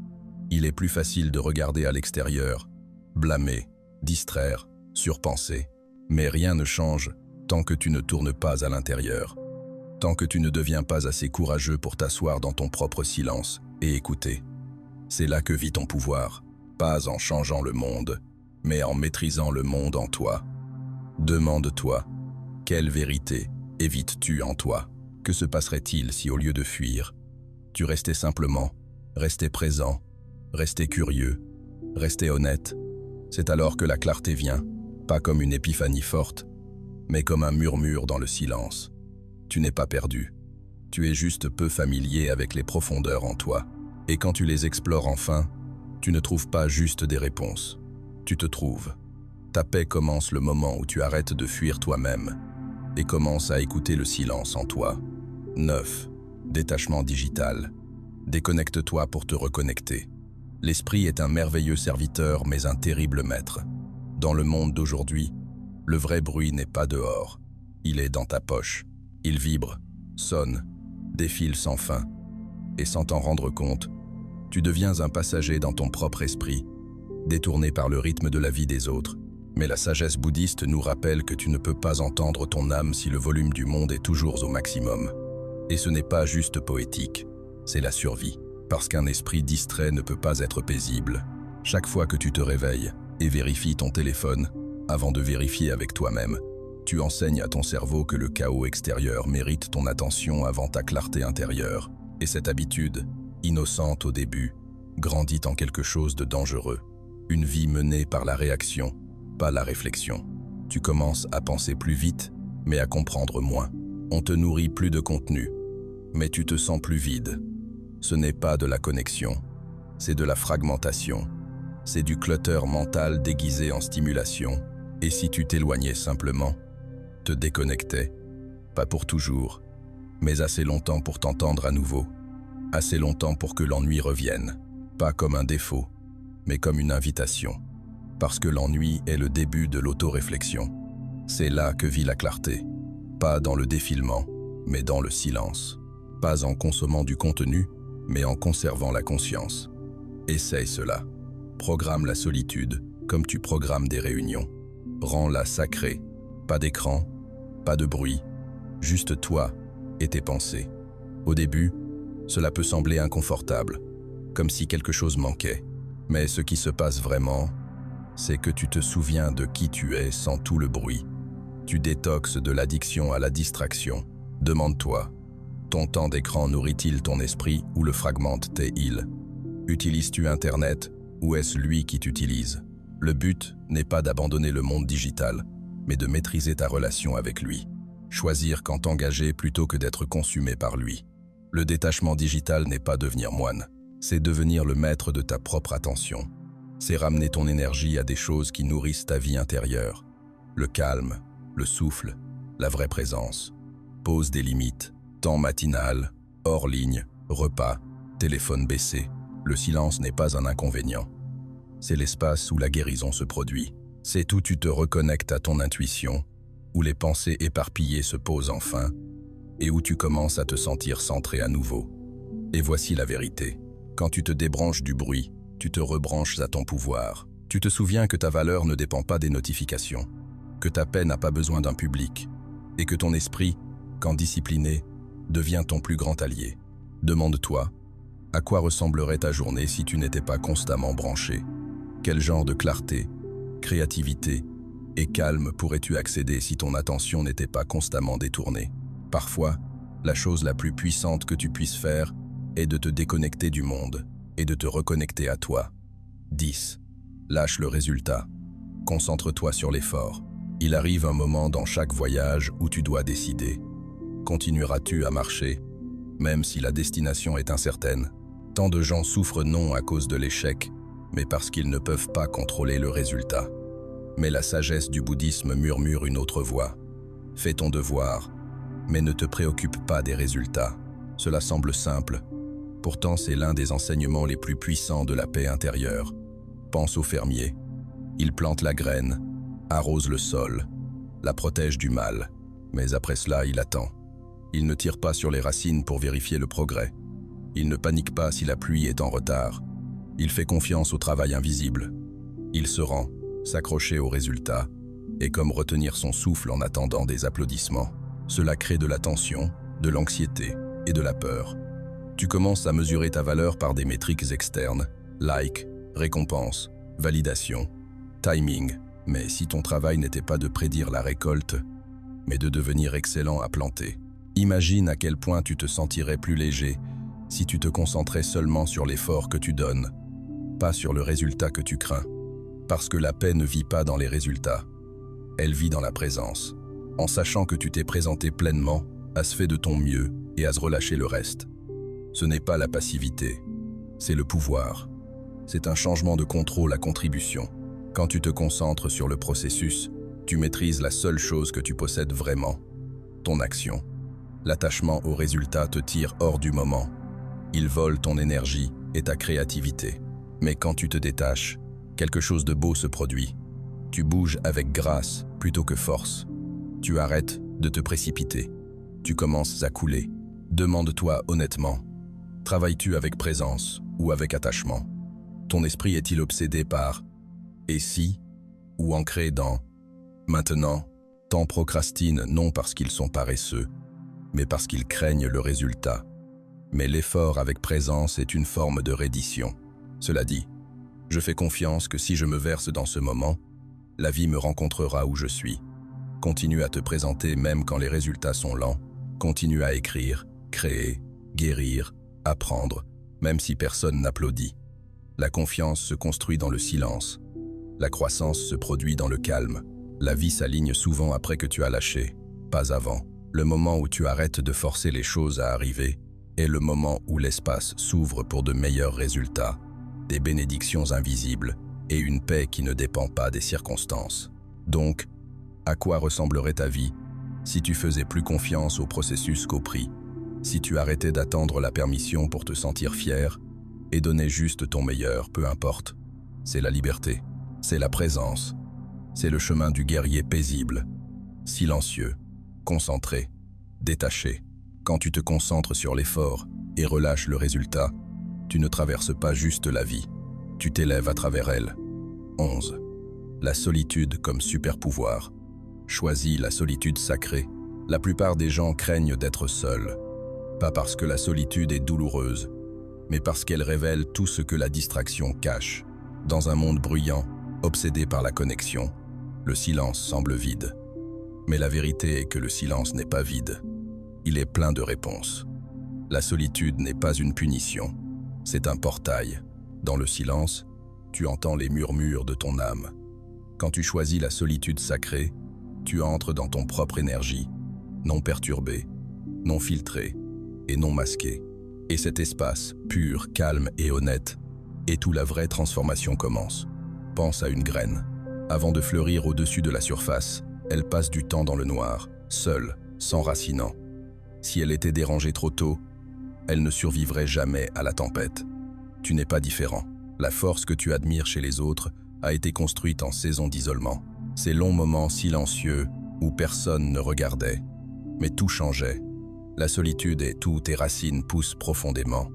Il est plus facile de regarder à l'extérieur, blâmer, distraire, surpenser. Mais rien ne change tant que tu ne tournes pas à l'intérieur. Tant que tu ne deviens pas assez courageux pour t'asseoir dans ton propre silence et écouter. C'est là que vit ton pouvoir, pas en changeant le monde, mais en maîtrisant le monde en toi. Demande-toi, quelle vérité évites-tu en toi? Que se passerait-il si au lieu de fuir, tu restais simplement, restais présent, restais curieux, restais honnête? C'est alors que la clarté vient, pas comme une épiphanie forte, mais comme un murmure dans le silence. Tu n'es pas perdu, tu es juste peu familier avec les profondeurs en toi. Et quand tu les explores enfin, tu ne trouves pas juste des réponses, tu te trouves. Ta paix commence le moment où tu arrêtes de fuir toi-même et commences à écouter le silence en toi. 9. Détachement digital. Déconnecte-toi pour te reconnecter. L'esprit est un merveilleux serviteur mais un terrible maître. Dans le monde d'aujourd'hui, le vrai bruit n'est pas dehors, il est dans ta poche. Il vibre, sonne, défile sans fin. Et sans t'en rendre compte, tu deviens un passager dans ton propre esprit, détourné par le rythme de la vie des autres. Mais la sagesse bouddhiste nous rappelle que tu ne peux pas entendre ton âme si le volume du monde est toujours au maximum. Et ce n'est pas juste poétique, c'est la survie. Parce qu'un esprit distrait ne peut pas être paisible. Chaque fois que tu te réveilles et vérifies ton téléphone, avant de vérifier avec toi-même, tu enseignes à ton cerveau que le chaos extérieur mérite ton attention avant ta clarté intérieure. Et cette habitude, innocente au début, grandit en quelque chose de dangereux. Une vie menée par la réaction, pas la réflexion. Tu commences à penser plus vite, mais à comprendre moins. On te nourrit plus de contenu. mais tu te sens plus vide. Ce n'est pas de la connexion, c'est de la fragmentation. C'est du clutter mental déguisé en stimulation. Et si tu t'éloignais simplement, te déconnectais, pas pour toujours, mais assez longtemps pour t'entendre à nouveau, assez longtemps pour que l'ennui revienne, pas comme un défaut, mais comme une invitation. Parce que l'ennui est le début de l'autoréflexion. C'est là que vit la clarté, pas dans le défilement, mais dans le silence. Pas en consommant du contenu, mais en conservant la conscience. Essaye cela. Programme la solitude, comme tu programmes des réunions. Rends-la sacrée. Pas d'écran, pas de bruit, juste toi et tes pensées. Au début, cela peut sembler inconfortable, comme si quelque chose manquait. Mais ce qui se passe vraiment, c'est que tu te souviens de qui tu es sans tout le bruit. Tu détoxes de l'addiction à la distraction. Demande-toi, ton temps d'écran nourrit-il ton esprit ou le fragmente tes îles? Utilises-tu Internet ou est-ce lui qui t'utilise? Le but n'est pas d'abandonner le monde digital, mais de maîtriser ta relation avec lui. Choisir quand t'engager plutôt que d'être consumé par lui. Le détachement digital n'est pas devenir moine, c'est devenir le maître de ta propre attention. C'est ramener ton énergie à des choses qui nourrissent ta vie intérieure. Le calme, le souffle, la vraie présence. Pose des limites, temps matinal, hors ligne, repas, téléphone baissé. Le silence n'est pas un inconvénient. C'est l'espace où la guérison se produit. C'est où tu te reconnectes à ton intuition, où les pensées éparpillées se posent enfin, et où tu commences à te sentir centré à nouveau. Et voici la vérité. Quand tu te débranches du bruit, tu te rebranches à ton pouvoir. Tu te souviens que ta valeur ne dépend pas des notifications, que ta paix n'a pas besoin d'un public, et que ton esprit, quand discipliné, devient ton plus grand allié. Demande-toi, à quoi ressemblerait ta journée si tu n'étais pas constamment branché? Quel genre de clarté, créativité et calme pourrais-tu accéder si ton attention n'était pas constamment détournée? Parfois, la chose la plus puissante que tu puisses faire est de te déconnecter du monde et de te reconnecter à toi. 10. Lâche le résultat. Concentre-toi sur l'effort. Il arrive un moment dans chaque voyage où tu dois décider. Continueras-tu à marcher, même si la destination est incertaine? Tant de gens souffrent non à cause de l'échec, mais parce qu'ils ne peuvent pas contrôler le résultat. Mais la sagesse du bouddhisme murmure une autre voix. Fais ton devoir, mais ne te préoccupe pas des résultats. Cela semble simple. Pourtant, c'est l'un des enseignements les plus puissants de la paix intérieure. Pense au fermier. Il plante la graine, arrose le sol, la protège du mal. Mais après cela, il attend. Il ne tire pas sur les racines pour vérifier le progrès. Il ne panique pas si la pluie est en retard. Il fait confiance au travail invisible. Il se rend, s'accrocher au résultat, et comme retenir son souffle en attendant des applaudissements. Cela crée de la tension, de l'anxiété et de la peur. Tu commences à mesurer ta valeur par des métriques externes, likes, récompenses, validation, timing. Mais si ton travail n'était pas de prédire la récolte, mais de devenir excellent à planter, imagine à quel point tu te sentirais plus léger si tu te concentrais seulement sur l'effort que tu donnes, pas sur le résultat que tu crains. Parce que la paix ne vit pas dans les résultats, elle vit dans la présence, en sachant que tu t'es présenté pleinement, à se faire de ton mieux et à se relâcher le reste. Ce n'est pas la passivité, c'est le pouvoir. C'est un changement de contrôle à contribution. Quand tu te concentres sur le processus, tu maîtrises la seule chose que tu possèdes vraiment, ton action. L'attachement au résultat te tire hors du moment. Il vole ton énergie et ta créativité. Mais quand tu te détaches, quelque chose de beau se produit. Tu bouges avec grâce plutôt que force. Tu arrêtes de te précipiter. Tu commences à couler. Demande-toi honnêtement, travailles-tu avec présence ou avec attachement? Ton esprit est-il obsédé par « et si » ou ancré dans « maintenant » Tant procrastinent non parce qu'ils sont paresseux, mais parce qu'ils craignent le résultat. Mais l'effort avec présence est une forme de reddition. Cela dit, je fais confiance que si je me verse dans ce moment, la vie me rencontrera où je suis. Continue à te présenter même quand les résultats sont lents. Continue à écrire, créer, guérir, apprendre, même si personne n'applaudit. La confiance se construit dans le silence. La croissance se produit dans le calme. La vie s'aligne souvent après que tu as lâché, pas avant. Le moment où tu arrêtes de forcer les choses à arriver est le moment où l'espace s'ouvre pour de meilleurs résultats, des bénédictions invisibles et une paix qui ne dépend pas des circonstances. Donc, à quoi ressemblerait ta vie si tu faisais plus confiance au processus qu'au prix, si tu arrêtais d'attendre la permission pour te sentir fier et donnais juste ton meilleur, peu importe. C'est la liberté, c'est la présence, c'est le chemin du guerrier paisible, silencieux, concentré, détaché. Quand tu te concentres sur l'effort et relâches le résultat, tu ne traverses pas juste la vie, tu t'élèves à travers elle. 11. La solitude comme super-pouvoir. Choisis la solitude sacrée. La plupart des gens craignent d'être seuls. Pas parce que la solitude est douloureuse, mais parce qu'elle révèle tout ce que la distraction cache. Dans un monde bruyant, obsédé par la connexion, le silence semble vide. Mais la vérité est que le silence n'est pas vide. Il est plein de réponses. La solitude n'est pas une punition, c'est un portail. Dans le silence, tu entends les murmures de ton âme. Quand tu choisis la solitude sacrée, tu entres dans ton propre énergie, non perturbée, non filtrée et non masquée. Et cet espace, pur, calme et honnête, est où la vraie transformation commence. Pense à une graine. Avant de fleurir au-dessus de la surface, elle passe du temps dans le noir, seule, s'enracinant. Si elle était dérangée trop tôt, elle ne survivrait jamais à la tempête. Tu n'es pas différent. La force que tu admires chez les autres a été construite en saison d'isolement. Ces longs moments silencieux où personne ne regardait, mais tout changeait. La solitude est où tes racines poussent profondément.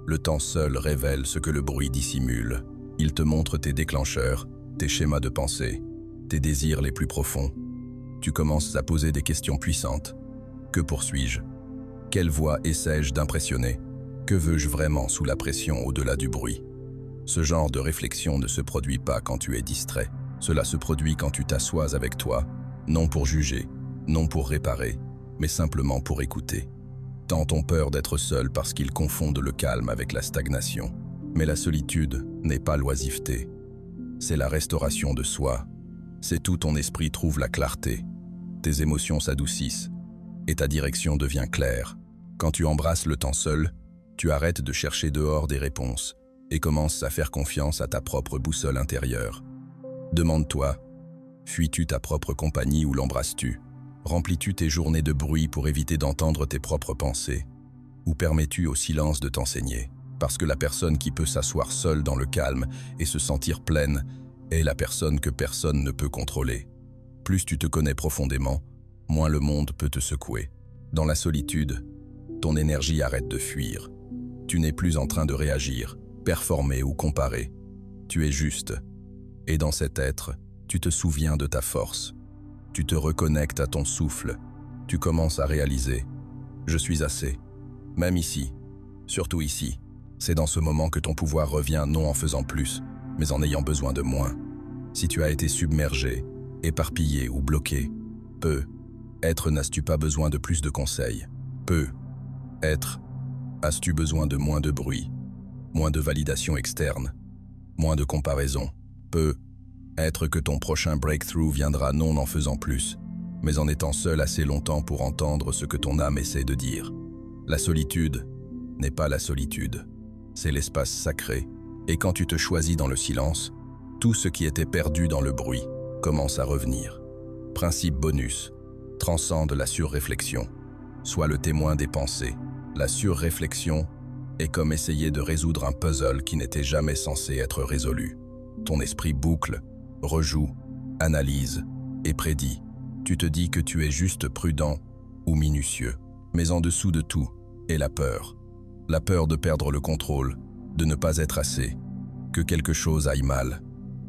Le temps seul révèle ce que le bruit dissimule. Il te montre tes déclencheurs, tes schémas de pensée, tes désirs les plus profonds. Tu commences à poser des questions puissantes. Que poursuis-je? Quelle voix essaie-je d'impressionner? Que veux-je vraiment sous la pression au-delà du bruit? Ce genre de réflexion ne se produit pas quand tu es distrait. Cela se produit quand tu t'assois avec toi, non pour juger, non pour réparer, mais simplement pour écouter. Tant ont peur d'être seuls parce qu'ils confondent le calme avec la stagnation. Mais la solitude n'est pas l'oisiveté. C'est la restauration de soi. C'est où ton esprit trouve la clarté. Tes émotions s'adoucissent et ta direction devient claire. Quand tu embrasses le temps seul, tu arrêtes de chercher dehors des réponses et commences à faire confiance à ta propre boussole intérieure. Demande-toi, fuis-tu ta propre compagnie ou l'embrasses-tu? Remplis-tu tes journées de bruit pour éviter d'entendre tes propres pensées? Ou permets-tu au silence de t'enseigner? Parce que la personne qui peut s'asseoir seule dans le calme et se sentir pleine est la personne que personne ne peut contrôler. Plus tu te connais profondément, moins le monde peut te secouer. Dans la solitude, ton énergie arrête de fuir. Tu n'es plus en train de réagir, performer ou comparer. Tu es juste. Et dans cet être, tu te souviens de ta force. Tu te reconnectes à ton souffle. Tu commences à réaliser « Je suis assez ». Même ici, surtout ici, c'est dans ce moment que ton pouvoir revient non en faisant plus, mais en ayant besoin de moins. Si tu as été submergé, éparpillé ou bloqué, être n'as-tu pas besoin de plus de conseils? Être, as-tu besoin de moins de bruit, moins de validation externe, moins de comparaison? Être que ton prochain breakthrough viendra non en faisant plus, mais en étant seul assez longtemps pour entendre ce que ton âme essaie de dire. La solitude n'est pas la solitude, c'est l'espace sacré. Et quand tu te choisis dans le silence, tout ce qui était perdu dans le bruit commence à revenir. Principe bonus, transcende la surréflexion. Sois le témoin des pensées. La surréflexion est comme essayer de résoudre un puzzle qui n'était jamais censé être résolu. Ton esprit boucle, rejoue, analyse et prédit. Tu te dis que tu es juste prudent ou minutieux. Mais en dessous de tout est la peur. La peur de perdre le contrôle, de ne pas être assez, que quelque chose aille mal.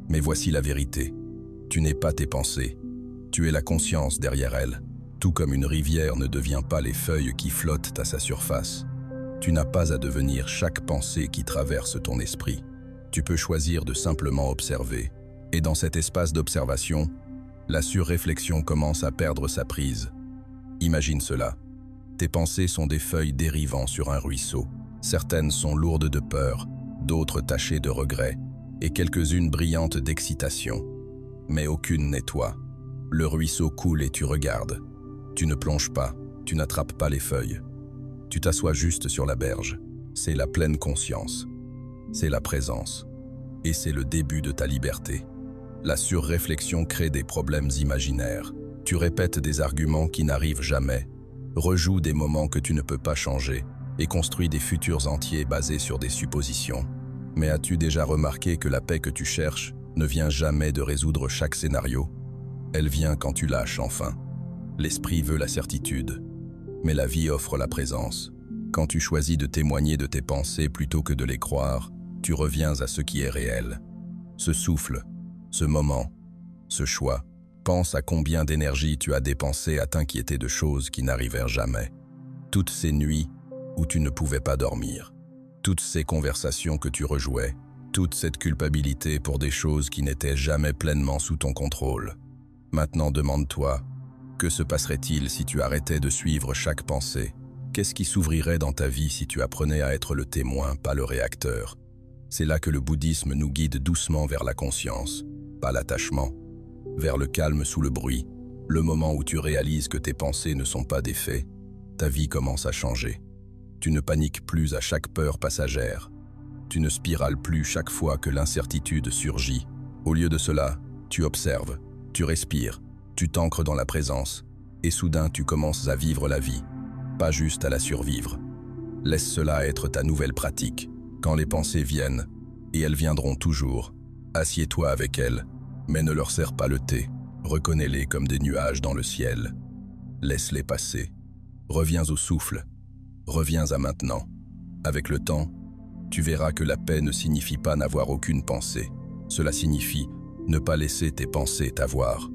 Mais voici la vérité. Tu n'es pas tes pensées. Tu es la conscience derrière elles. Tout comme une rivière ne devient pas les feuilles qui flottent à sa surface. Tu n'as pas à devenir chaque pensée qui traverse ton esprit. Tu peux choisir de simplement observer. Et dans cet espace d'observation, la surréflexion commence à perdre sa prise. Imagine cela. Tes pensées sont des feuilles dérivant sur un ruisseau. Certaines sont lourdes de peur, d'autres tachées de regret, et quelques-unes brillantes d'excitation. Mais aucune n'est toi. Le ruisseau coule et tu regardes. Tu ne plonges pas, tu n'attrapes pas les feuilles. Tu t'assois juste sur la berge. C'est la pleine conscience. C'est la présence. Et c'est le début de ta liberté. La surréflexion crée des problèmes imaginaires. Tu répètes des arguments qui n'arrivent jamais, rejoues des moments que tu ne peux pas changer et construis des futurs entiers basés sur des suppositions. Mais as-tu déjà remarqué que la paix que tu cherches ne vient jamais de résoudre chaque scénario? Elle vient quand tu lâches enfin. L'esprit veut la certitude, mais la vie offre la présence. Quand tu choisis de témoigner de tes pensées plutôt que de les croire, tu reviens à ce qui est réel. Ce souffle, ce moment, ce choix. Pense à combien d'énergie tu as dépensé à t'inquiéter de choses qui n'arrivèrent jamais. Toutes ces nuits où tu ne pouvais pas dormir. Toutes ces conversations que tu rejouais. Toute cette culpabilité pour des choses qui n'étaient jamais pleinement sous ton contrôle. Maintenant demande-toi, que se passerait-il si tu arrêtais de suivre chaque pensée? Qu'est-ce qui s'ouvrirait dans ta vie si tu apprenais à être le témoin, pas le réacteur? C'est là que le bouddhisme nous guide doucement vers la conscience, pas l'attachement, vers le calme sous le bruit. Le moment où tu réalises que tes pensées ne sont pas des faits, ta vie commence à changer. Tu ne paniques plus à chaque peur passagère. Tu ne spirales plus chaque fois que l'incertitude surgit. Au lieu de cela, tu observes, tu respires, tu t'ancres dans la présence, et soudain tu commences à vivre la vie, pas juste à la survivre. Laisse cela être ta nouvelle pratique. Quand les pensées viennent, et elles viendront toujours, assieds-toi avec elles, mais ne leur sers pas le thé. Reconnais-les comme des nuages dans le ciel. Laisse-les passer. Reviens au souffle. Reviens à maintenant. Avec le temps, tu verras que la paix ne signifie pas n'avoir aucune pensée. Cela signifie ne pas laisser tes pensées t'avoir.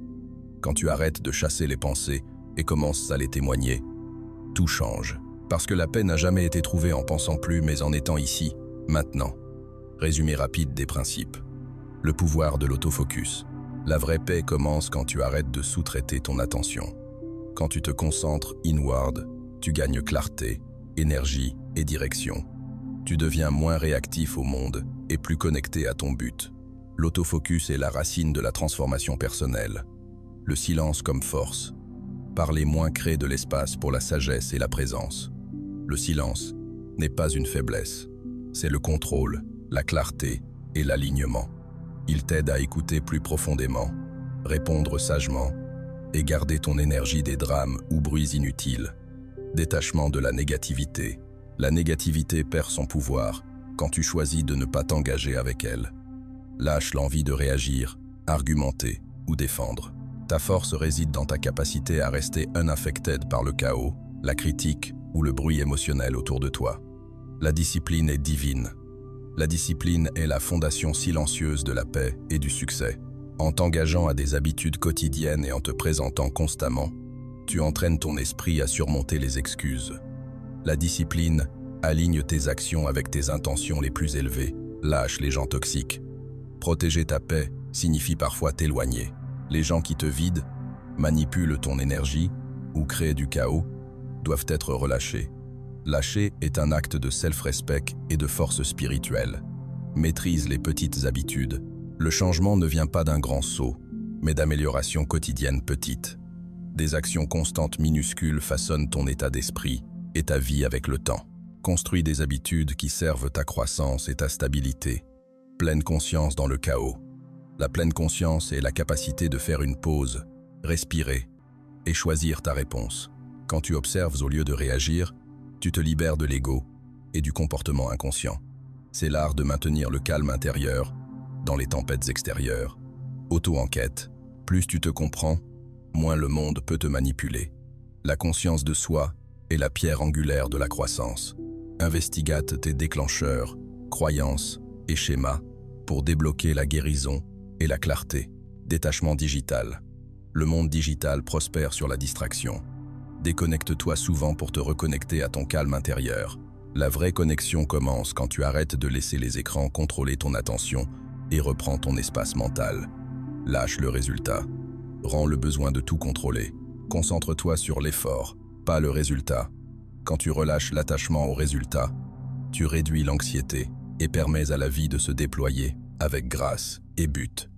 Quand tu arrêtes de chasser les pensées et commences à les témoigner, tout change. Parce que la paix n'a jamais été trouvée en pensant plus, mais en étant ici, maintenant. Résumé rapide des principes. Le pouvoir de l'autofocus. La vraie paix commence quand tu arrêtes de sous-traiter ton attention. Quand tu te concentres inward, tu gagnes clarté, énergie et direction. Tu deviens moins réactif au monde et plus connecté à ton but. L'autofocus est la racine de la transformation personnelle. Le silence comme force. Parler moins crée de l'espace pour la sagesse et la présence. Le silence n'est pas une faiblesse. C'est le contrôle, la clarté et l'alignement. Il t'aide à écouter plus profondément, répondre sagement et garder ton énergie des drames ou bruits inutiles. Détachement de la négativité. La négativité perd son pouvoir quand tu choisis de ne pas t'engager avec elle. Lâche l'envie de réagir, argumenter ou défendre. Ta force réside dans ta capacité à rester unaffected par le chaos, la critique ou le bruit émotionnel autour de toi. La discipline est divine. La discipline est la fondation silencieuse de la paix et du succès. En t'engageant à des habitudes quotidiennes et en te présentant constamment, tu entraînes ton esprit à surmonter les excuses. La discipline aligne tes actions avec tes intentions les plus élevées, lâche les gens toxiques. Protéger ta paix signifie parfois t'éloigner. Les gens qui te vident, manipulent ton énergie ou créent du chaos doivent être relâchés. Lâcher est un acte de self-respect et de force spirituelle. Maîtrise les petites habitudes. Le changement ne vient pas d'un grand saut, mais d'améliorations quotidiennes petites. Des actions constantes minuscules façonnent ton état d'esprit et ta vie avec le temps. Construis des habitudes qui servent ta croissance et ta stabilité. Pleine conscience dans le chaos. La pleine conscience est la capacité de faire une pause, respirer et choisir ta réponse. Quand tu observes au lieu de réagir, tu te libères de l'ego et du comportement inconscient. C'est l'art de maintenir le calme intérieur dans les tempêtes extérieures. Auto-enquête. Plus tu te comprends, moins le monde peut te manipuler. La conscience de soi est la pierre angulaire de la croissance. Investigate tes déclencheurs, croyances et schémas pour débloquer la guérison et la clarté. Détachement digital. Le monde digital prospère sur la distraction. Déconnecte-toi souvent pour te reconnecter à ton calme intérieur. La vraie connexion commence quand tu arrêtes de laisser les écrans contrôler ton attention et reprends ton espace mental. Lâche le résultat. Rends le besoin de tout contrôler. Concentre-toi sur l'effort, pas le résultat. Quand tu relâches l'attachement au résultat, tu réduis l'anxiété et permets à la vie de se déployer avec grâce et but.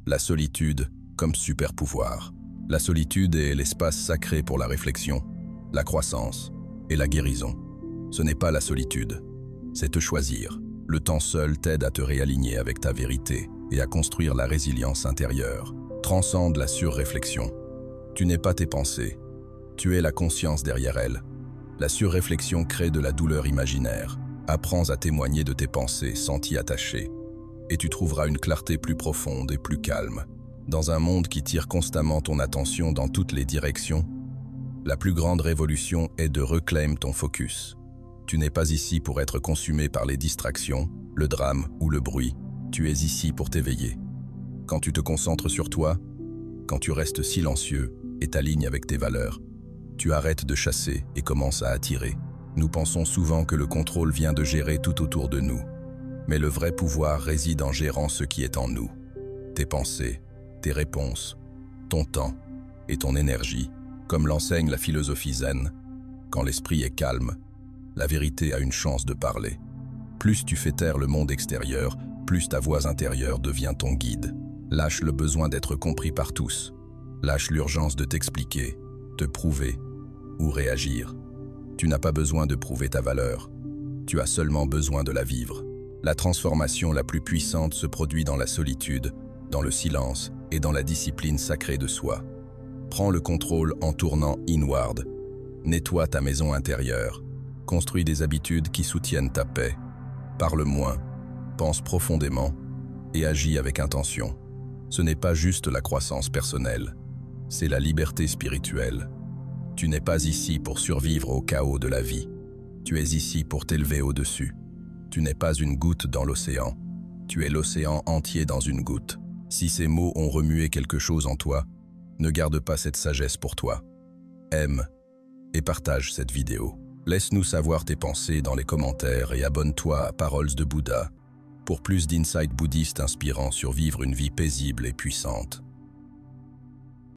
La solitude comme super pouvoir. La solitude est l'espace sacré pour la réflexion, la croissance et la guérison. Ce n'est pas la solitude, c'est te choisir. Le temps seul t'aide à te réaligner avec ta vérité et à construire la résilience intérieure. Transcende la surréflexion. Tu n'es pas tes pensées, tu es la conscience derrière elles. La surréflexion crée de la douleur imaginaire. Apprends à témoigner de tes pensées sans t'y attacher, et tu trouveras une clarté plus profonde et plus calme. Dans un monde qui tire constamment ton attention dans toutes les directions, la plus grande révolution est de reclaim ton focus. Tu n'es pas ici pour être consumé par les distractions, le drame ou le bruit. Tu es ici pour t'éveiller. Quand tu te concentres sur toi, quand tu restes silencieux et t'alignes avec tes valeurs, tu arrêtes de chasser et commences à attirer. Nous pensons souvent que le contrôle vient de gérer tout autour de nous. Mais le vrai pouvoir réside en gérant ce qui est en nous. Tes pensées, tes réponses, ton temps et ton énergie. Comme l'enseigne la philosophie zen, quand l'esprit est calme, la vérité a une chance de parler. Plus tu fais taire le monde extérieur, plus ta voix intérieure devient ton guide. Lâche le besoin d'être compris par tous. Lâche l'urgence de t'expliquer, te prouver ou réagir. Tu n'as pas besoin de prouver ta valeur. Tu as seulement besoin de la vivre. La transformation la plus puissante se produit dans la solitude, dans le silence et dans la discipline sacrée de soi. Prends le contrôle en tournant inward. Nettoie ta maison intérieure. Construis des habitudes qui soutiennent ta paix. Parle moins, pense profondément et agis avec intention. Ce n'est pas juste la croissance personnelle, c'est la liberté spirituelle. Tu n'es pas ici pour survivre au chaos de la vie. Tu es ici pour t'élever au-dessus. Tu n'es pas une goutte dans l'océan. Tu es l'océan entier dans une goutte. Si ces mots ont remué quelque chose en toi, ne garde pas cette sagesse pour toi. Aime et partage cette vidéo. Laisse-nous savoir tes pensées dans les commentaires et abonne-toi à Paroles de Bouddha pour plus d'insights bouddhistes inspirants sur vivre une vie paisible et puissante.